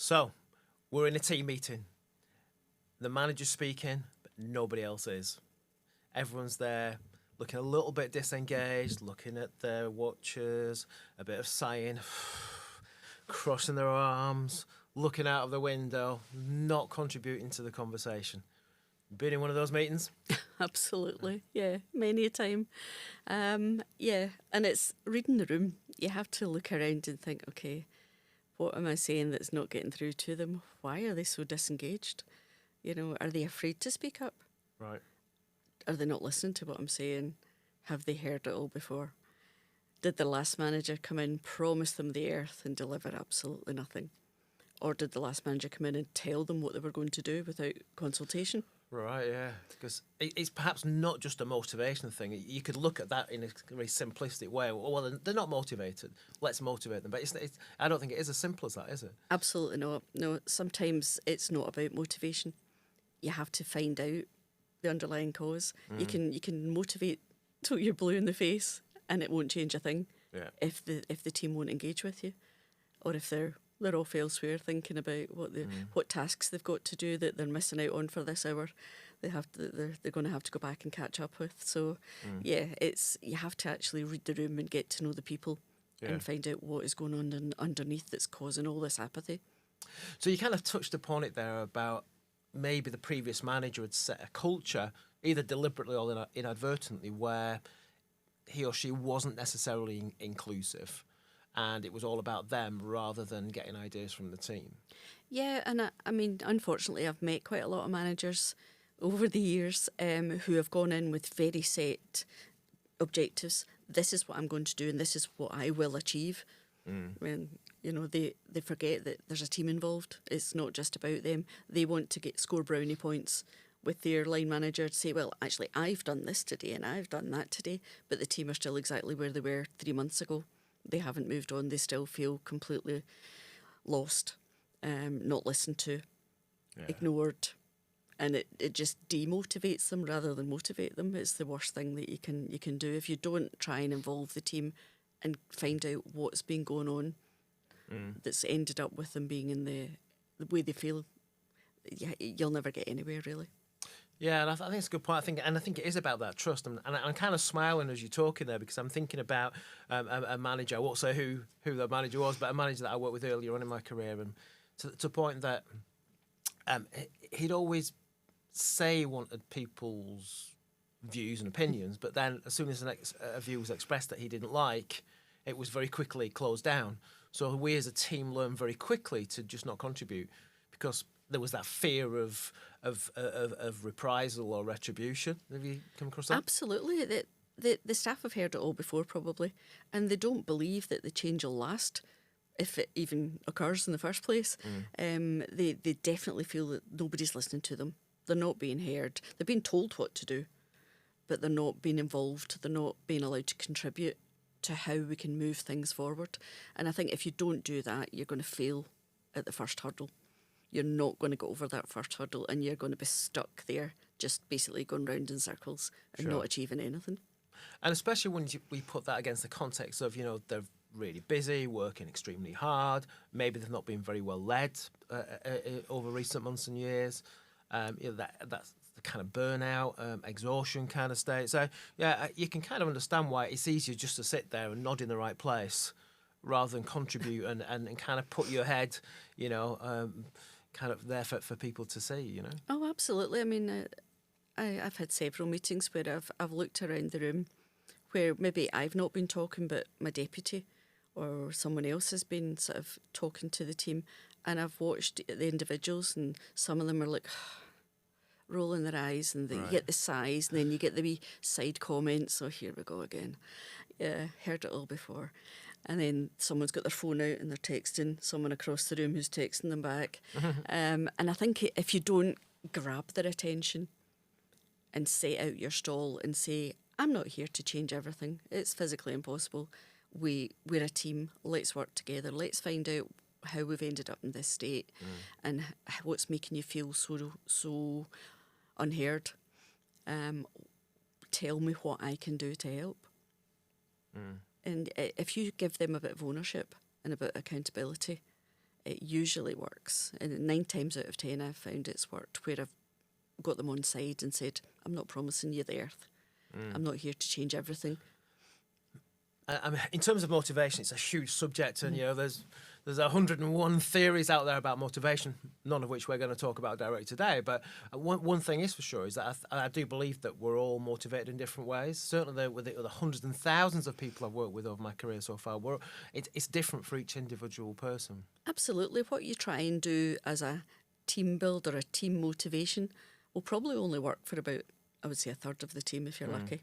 So, we're in a team meeting. The manager's speaking, but nobody else is. Everyone's there looking a little bit disengaged, looking at their watches, a bit of sighing, crossing their arms, looking out of the window, not contributing to the conversation. Been in one of those meetings? Absolutely, yeah, many a time. Yeah, and it's reading the room. You have to look around and think, okay, what am I saying that's not getting through to them? Why are they so disengaged? You know, are they afraid to speak up? Right. Are they not listening to what I'm saying? Have they heard it all before? Did the last manager come in, promise them the earth and deliver absolutely nothing? Or did the last manager come in and tell them what they were going to do without consultation? Right, yeah. Because it's perhaps not just a motivation thing. You could look at that in a very simplistic way. Well, they're not motivated. Let's motivate them. But I don't think it is as simple as that, is it? Absolutely not. No, sometimes it's not about motivation. You have to find out the underlying cause. You can motivate till you're blue in the face and it won't change a thing if the team won't engage with you, or if they're off elsewhere thinking about what tasks they've got to do that they're missing out on for this hour. They're going to have to go back and catch up with. So yeah, you have to actually read the room and get to know the people and find out what is going on underneath that's causing all this apathy. So you kind of touched upon it there about maybe the previous manager had set a culture, either deliberately or inadvertently, where he or she wasn't necessarily inclusive, and it was all about them rather than getting ideas from the team. Yeah, and I mean, unfortunately, I've met quite a lot of managers over the years who have gone in with very set objectives. This is what I'm going to do, and this is what I will achieve. When they forget that there's a team involved. It's not just about them. They want to score brownie points with their line manager to say, well, actually, I've done this today and I've done that today, but the team are still exactly where they were 3 months ago. They haven't moved on. They still feel completely lost, not listened to, ignored, and it just demotivates them rather than motivate them. It's the worst thing that you can do if you don't try and involve the team and find out what's been going on that's ended up with them being in the way they feel. You'll never get anywhere, really. Yeah, and I think it's a good point. I think it is about that trust. And I'm kind of smiling as you're talking there because I'm thinking about a manager. I won't say who the manager was, but a manager that I worked with earlier on in my career, and to the point that he'd always say he wanted people's views and opinions, but then as soon as a view was expressed that he didn't like, it was very quickly closed down. So we as a team learned very quickly to just not contribute because there was that fear of reprisal or retribution. Have you come across that? Absolutely. The staff have heard it all before, probably, and they don't believe that the change will last, if it even occurs in the first place. They definitely feel that nobody's listening to them. They're not being heard. They're being told what to do, but they're not being involved. They're not being allowed to contribute to how we can move things forward. And I think if you don't do that, you're going to fail at the first hurdle. You're not going to go over that first hurdle and you're going to be stuck there, just basically going round in circles and not achieving anything. And especially when we put that against the context of, they're really busy, working extremely hard, maybe they've not been very well led over recent months and years. That's the kind of burnout, exhaustion kind of state. So, you can kind of understand why it's easier just to sit there and nod in the right place rather than contribute and kind of put your head, kind of there for people to see, Oh, absolutely. I mean, I've had several meetings where I've looked around the room where maybe I've not been talking, but my deputy or someone else has been sort of talking to the team, and I've watched the individuals, and some of them are like rolling their eyes, and you get the sighs, and then you get the wee side comments. Oh, here we go again. Yeah, heard it all before. And then someone's got their phone out and they're texting someone across the room who's texting them back. And I think if you don't grab their attention and set out your stall and say, I'm not here to change everything. It's physically impossible. We're a team. Let's work together. Let's find out how we've ended up in this state and what's making you feel so unheard. Tell me what I can do to help. And if you give them a bit of ownership and a bit of accountability it usually works. And 9 times out of 10 I've found it's worked, where I've got them on side and said, I'm not promising you the earth. I'm not here to change everything. I mean, in terms of motivation, it's a huge subject, and there's 101 theories out there about motivation, none of which we're going to talk about directly today. But one thing is for sure is that I do believe that we're all motivated in different ways. Certainly, with the hundreds and thousands of people I've worked with over my career so far, it's different for each individual person. Absolutely. What you try and do as a team build or a team motivation will probably only work for about, I would say, a third of the team if you're lucky.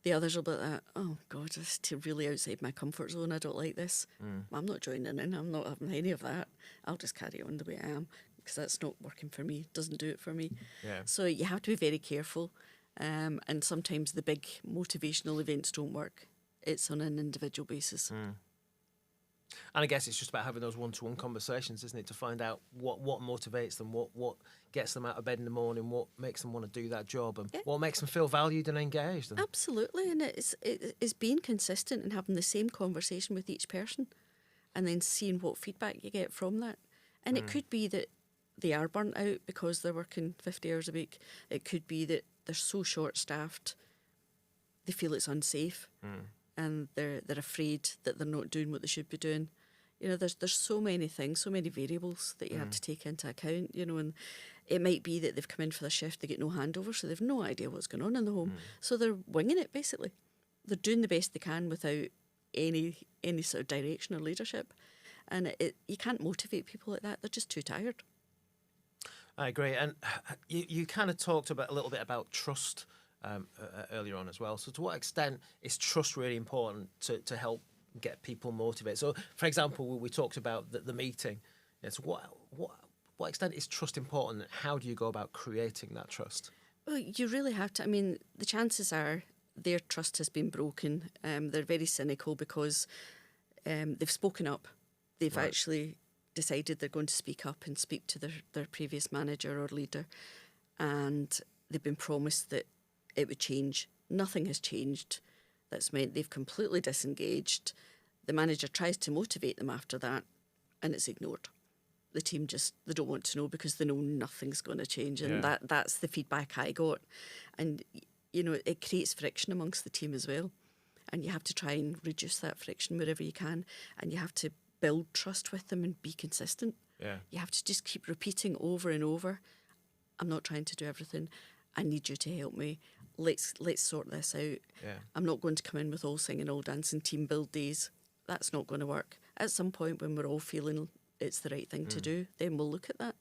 The others will be like, oh God, this is really outside my comfort zone. I don't like this. I'm not joining in. I'm not having any of that. I'll just carry on the way I am because that's not working for me. It doesn't do it for me. Yeah. So you have to be very careful. And sometimes the big motivational events don't work. It's on an individual basis. And I guess it's just about having those one-to-one conversations, isn't it, to find out what motivates them, what gets them out of bed in the morning, what makes them want to do that job, and what makes them feel valued and engaged. And absolutely, and it's being consistent and having the same conversation with each person, and then seeing what feedback you get from that. And it could be that they are burnt out because they're working 50 hours a week. It could be that they're so short-staffed, they feel it's unsafe. And they're afraid that they're not doing what they should be doing. There's so many things, so many variables that you have to take into account, and it might be that they've come in for the shift, they get no handover, so they've no idea what's going on in the home. So they're winging it, basically. They're doing the best they can without any sort of direction or leadership. And you can't motivate people like that. They're just too tired. I agree. And you kind of talked a little bit about trust earlier on as well. So to what extent is trust really important to help get people motivated? So, for example, we talked about the meeting. So what extent is trust important, and how do you go about creating that trust? Well, you really have to. I mean, the chances are their trust has been broken. They're very cynical because they've spoken up. They've actually decided they're going to speak up and speak to their previous manager or leader, and they've been promised that it would change. Nothing has changed. That's meant they've completely disengaged. The manager tries to motivate them after that, and it's ignored. The team they don't want to know because they know nothing's going to change, and that's the feedback I got. And it creates friction amongst the team as well, and you have to try and reduce that friction wherever you can, and you have to build trust with them and be consistent. You have to just keep repeating over and over, I'm not trying to do everything. I need you to help me. Let's sort this out. I'm not going to come in with all singing, all dancing, team build days. That's not going to work. At some point when we're all feeling it's the right thing to do, then we'll look at that.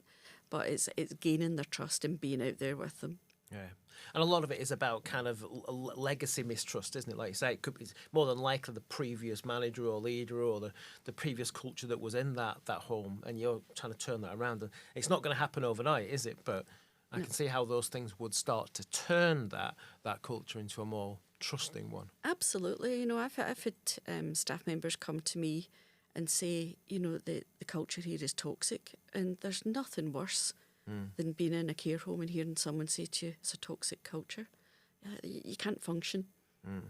But it's gaining their trust and being out there with them. Yeah. And a lot of it is about kind of legacy mistrust, isn't it? Like you say, it's more than likely the previous manager or leader or the previous culture that was in that home, and you're trying to turn that around. And it's not going to happen overnight, is it? But I can see how those things would start to turn that culture into a more trusting one. Absolutely. I've had staff members come to me and say, the culture here is toxic, and there's nothing worse than being in a care home and hearing someone say to you, it's a toxic culture. You can't function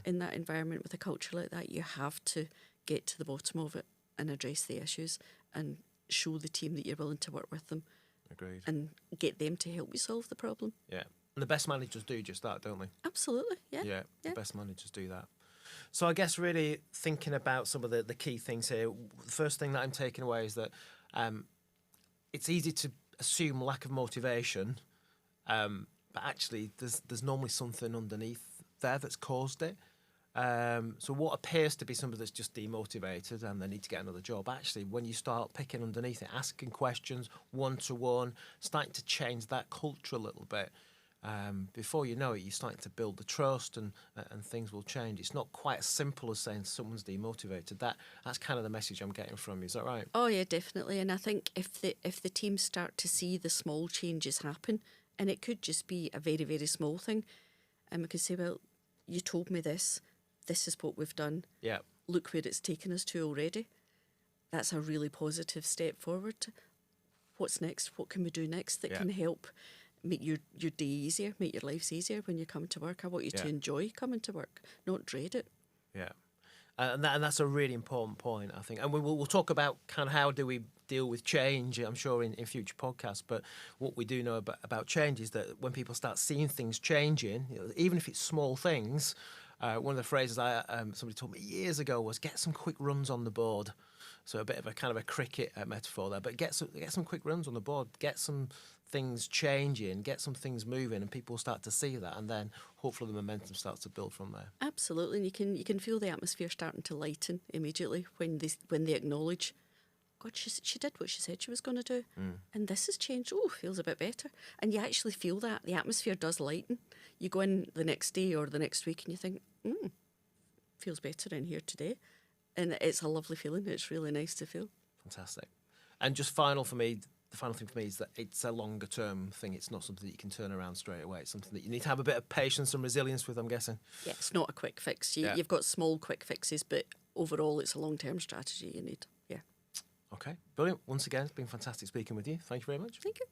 in that environment with a culture like that. You have to get to the bottom of it and address the issues and show the team that you're willing to work with them. Agreed. And get them to help you solve the problem. Yeah. And the best managers do just that, don't they? Absolutely, yeah. Yeah, the best managers do that. So I guess really thinking about some of the key things here, the first thing that I'm taking away is that it's easy to assume lack of motivation, but actually there's normally something underneath there that's caused it. So what appears to be somebody that's just demotivated and they need to get another job, actually, when you start picking underneath it, asking questions one-to-one, starting to change that culture a little bit, before you know it, you're starting to build the trust and things will change. It's not quite as simple as saying someone's demotivated. That's kind of the message I'm getting from you. Is that right? Oh, yeah, definitely. And I think if the teams start to see the small changes happen, and it could just be a very, very small thing, and we could say, well, you told me this is what we've done. Yeah. Look where it's taken us to already. That's a really positive step forward. What's next? What can we do next that can help make your day easier, make your lives easier when you come to work? I want you to enjoy coming to work, not dread it. Yeah. And that's a really important point, I think. And we'll talk about kind of how do we deal with change, I'm sure, in future podcasts. But what we do know about change is that when people start seeing things changing, even if it's small things, one of the phrases somebody told me years ago was get some quick runs on the board. So a bit of a kind of a cricket metaphor there, but get some quick runs on the board, get some things changing, get some things moving, and people start to see that, and then hopefully the momentum starts to build from there. Absolutely, and you can feel the atmosphere starting to lighten immediately when they acknowledge, God, she did what she said she was going to do, and this has changed. Oh, feels a bit better, and you actually feel that the atmosphere does lighten. You go in the next day or the next week, and you think, feels better in here today. And it's a lovely feeling. It's really nice to feel. Fantastic. And just the final thing for me is that it's a longer term thing. It's not something that you can turn around straight away. It's something that you need to have a bit of patience and resilience with, I'm guessing. Yeah, it's not a quick fix. You've got small quick fixes, but overall it's a long-term strategy you need. Yeah. Okay, brilliant. Once again, it's been fantastic speaking with you. Thank you very much. Thank you.